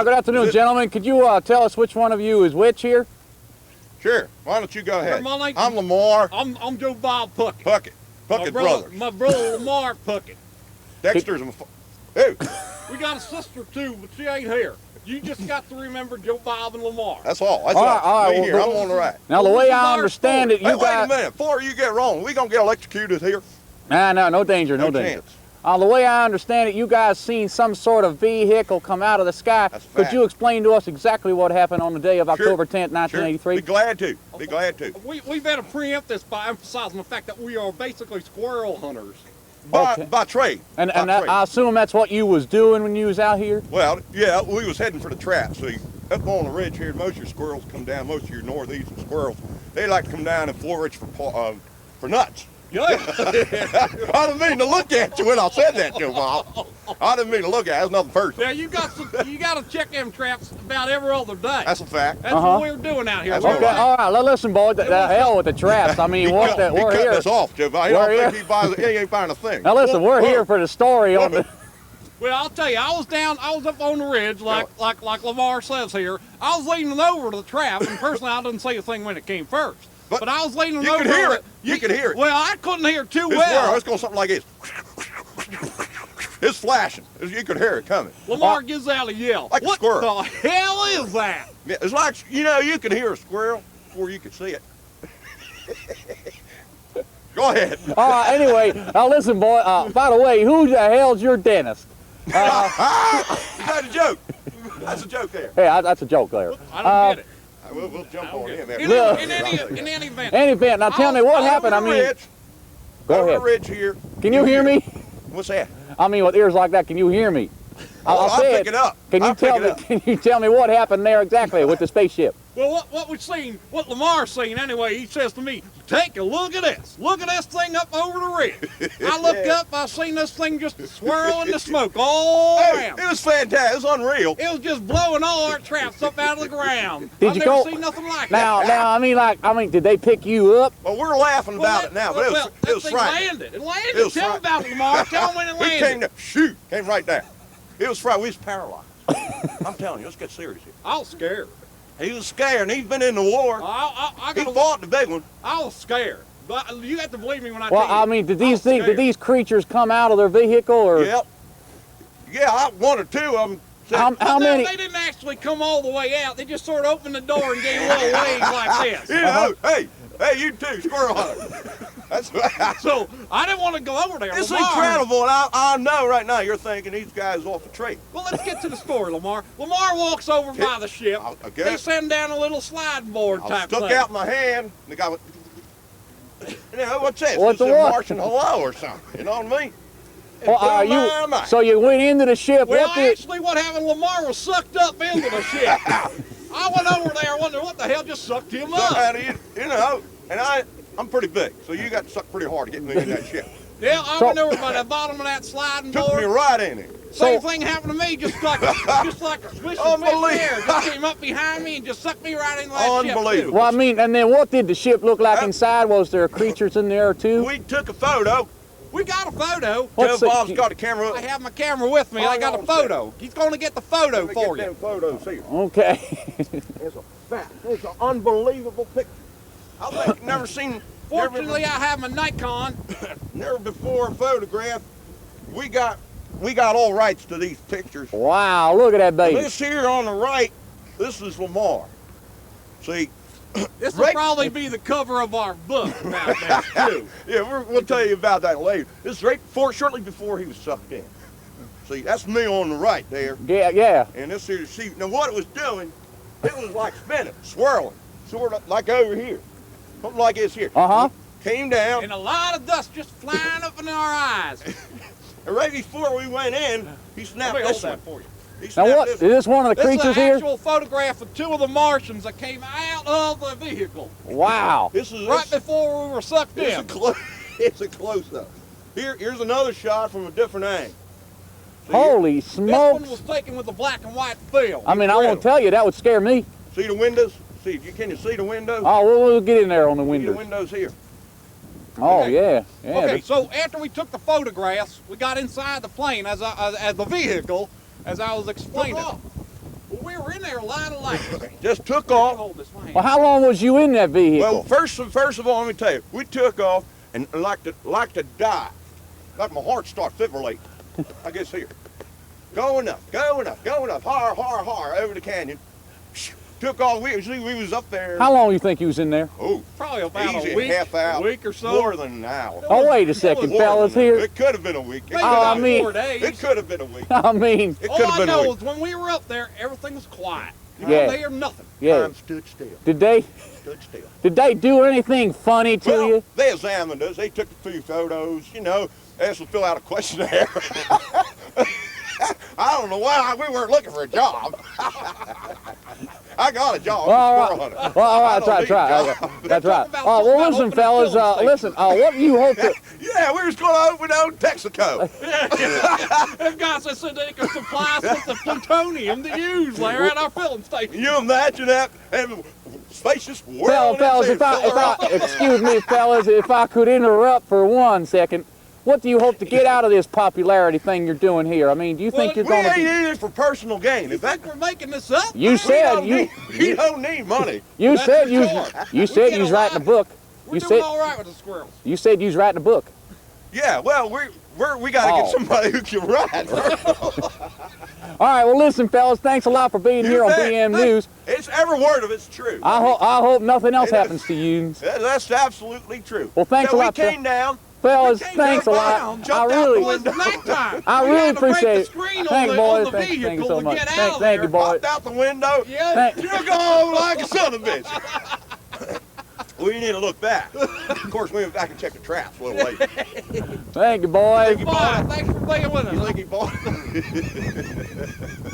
Good afternoon, gentlemen. Could you tell us which one of you is which here? Sure. Why don't you go ahead? My I'm Lamar. I'm Joe Bob Puckett. Puckett Brothers. My brother Lamar Puckett. Dexter's my Hey, We got a sister too, but she ain't here. You just got to remember Joe Bob and Lamar. that's all. That's All all. right, all right, Me here. well, I'm on the right. Now, the Well, way this is I our understand it, story. you Hey, wait a guys... minute. Before you get wrong, we gonna get electrocuted here? No danger, no danger. chance. The way I understand it, you guys seen some sort of vehicle come out of the sky. That's a Could fact. you explain to us exactly what happened on the day of October 10th, Sure. 1983? Be glad to. Be glad to. We better preempt this by emphasizing the fact that we are basically squirrel hunters. Okay. By trade. And By trade. I assume that's what you was doing when you was out here? Well, yeah, we was heading for the trap. See, up on the ridge here, most of your squirrels come down. Most of your northeastern squirrels, they like to come down and forage for nuts. Yeah. I didn't mean to look at you when I said that, Joe Bob. I didn't mean to look at you. That's nothing personal. Now you got to check them traps about every other day. That's a fact. That's what we're doing out here. That's We're Okay, all right. Well, listen, boy, the hell with the traps. I mean, He what the, cut we're here. us off, Joe Bob. He We're don't think here. he ain't buying a thing. Now, listen, we're here for the story on the... Well, I'll tell you, I was up on the ridge, like Lamar says here. I was leaning over to the trap, and personally, I didn't see a thing when it came first. But I was leaning you over. could hear to it. You could hear it. Well, I couldn't hear too It's well. It's going something like this. It's flashing. You could hear it coming. Lamar gives out a yell. Like a What squirrel. the hell is that? Yeah, it's like, you can hear a squirrel before you can see it. Go ahead. Anyway, now listen, boy, by the way, who the hell's your dentist? Is that a joke? That's a joke there. Hey, that's a joke there. I don't get it. We'll jump on him. In any event. Any event, now tell me what happened. I mean, go over ahead. the ridge here. Can you hear me? What's that? I mean, with ears like that, can you hear me? I'll say pick it up. Can you I'll tell pick me? it up. Can you tell me what happened there exactly with the spaceship? Well, what we've seen, what Lamar's seen anyway, he says to me, take a look at this. Look at this thing up over the ridge. I looked up, I seen this thing just swirling the smoke all around. It was fantastic. It was unreal. It was just blowing all our traps up out of the ground. Did I've you never go- seen nothing like Now, that. I mean, did they pick you up? Well, we're laughing about it now, but it was that thing frightening. landed. It landed. It was Tell me frightening. about it, Lamar. Tell me when it We came landed. down, shoot, came right down. It was frightening. We was paralyzed. I'm telling you, let's get serious here. I was scared. He was scared, and he's been in the war. I He got. fought the big one. I was scared. But you have to believe me when I Well, tell you. I mean, did I these was things, did scared. these creatures come out of their vehicle, or Yep. Yeah, one or two of them. how No, many? They didn't actually come all the way out. They just sort of opened the door and gave little waves like this. You know, hey, you too, squirrel hunter. That's So I didn't want to go over there. It's Lamar- incredible, and I know right now you're thinking these guys off the tree. Well, let's get to the story, Lamar. Lamar walks over by the ship. Okay. They send down a little sliding board I type stuck thing. out my hand, and the guy went, you know, what's that? What's It's the a what? Martian hello or something, you know what I mean? Well, so you went into the ship. Well, what did- actually, what happened, Lamar was sucked up into the ship. I went over there wondering what the hell just sucked him So, up. you know, and I'm pretty big, so you got to suck pretty hard to get me in that ship. Yeah, I went over by the bottom of that sliding Took me board. right in it. Same thing happened to me, just like a swish of fish air. Just came up behind me and just sucked me right into that ship. Unbelievable. too. Well, I mean, and then what did the ship look like inside? Was there creatures in there too? We took a photo. We got a photo. What's Joe the- Bob's got a camera. I have my camera with me. I got a photo. He's going to get the photo Let me for get you. them photos here. Okay. It's an unbelievable picture. I've never seen. Fortunately, I have my Nikon. Never before photographed. We got all rights to these pictures. Wow, look at that baby. This here on the right, this is Lamar. See, This will Right. probably be the cover of our book about that, too. yeah, we'll tell you about that later. This is shortly before he was sucked in. See, that's me on the right there. Yeah. And this here, see, now what it was doing, it was like spinning, swirling, sort of like over here. Something like this here. Uh-huh. Came down, And a lot of dust just flying up in our eyes. and right before we went in, he snapped Let me hold this one. that for you. He Now snapped what? Is this this one of the This is creatures an here? actual photograph of two of the Martians that came out of the vehicle Wow. This is right before we were sucked it's in. it's a close-up. Here's another shot from a different angle. See, Holy This one smokes. was taken with a black and white film. I mean, I won't tell you, that would scare me. See the windows? Can you see the windows? Oh, we'll get in there on the See the windows. windows here. Oh, Okay. yeah. Yeah. Okay, so after we took the photographs, we got inside the plane as the vehicle, as I was explaining. We were in there a lot of lights. Just took off. Hold this man. Well, how long was you in that vehicle? Well, first of all, let me tell you, we took off and like to die. Like my heart starts fibrillating. I guess here. Going up, higher, over the canyon. Took off, we was up there. How long you think you was in there? Oh, Probably about easy, a week, half hour. week or so. More than an hour. Oh, wait a second, More fellas. More than that. Here, It could have been a week. It Maybe could have about I been- mean- 4 days. it could have been a week. I mean, It All could have I been a know week. is when we were up there, everything was quiet. You Yeah. couldn't hear nothing. yeah. Time stood still. Did they do anything funny to Well, you? they examined us. They took a few photos. You know, asked us to fill out a questionnaire. I don't know why we weren't looking for a job. I got a job. Well, I'm a all squirrel right. hunter. Well, all I right, don't try. need a job. That's right. about Oh, something well, about listen, opening a fellas. filling station. Listen. What you hope to? Yeah, we was going to open old Texaco. Them guys that said they could supply us with the plutonium to use there at our filling station. You imagine that? And spacious world. Fellas, excuse me, fellas, if I could interrupt for 1 second. What do you hope to get out of this popularity thing you're doing here? I mean, do you think you're we going to ain't be? in it for personal gain. You In fact, think we're making this up? You said we don't need money. you That's said for you sure. you said get you was a writing a lot. book. We're You doing said all right with the squirrels. you said you was writing a book. Yeah, well, we got to Oh. get somebody who can write. All right, well, listen, fellas, thanks a lot for being here on bet. BM News. It's every word of it's true. I hope nothing else It is. happens to you, That's absolutely true. Well, thanks so a lot, we came down. fellas. We came Thanks a down, lot. jumped I out the really, Well, it's nighttime. I We really had to break appreciate the it. screen Thank on boys. the Thank you vehicle so to much. get Thank out of you, there. boys. Popped out the window. Yeah. Thank- You're going like a son of a bitch. We need to look back. Of course, we went back and checked the traps a little later. Thank you, boys. Boy, thanks for being with us. You think he bought it?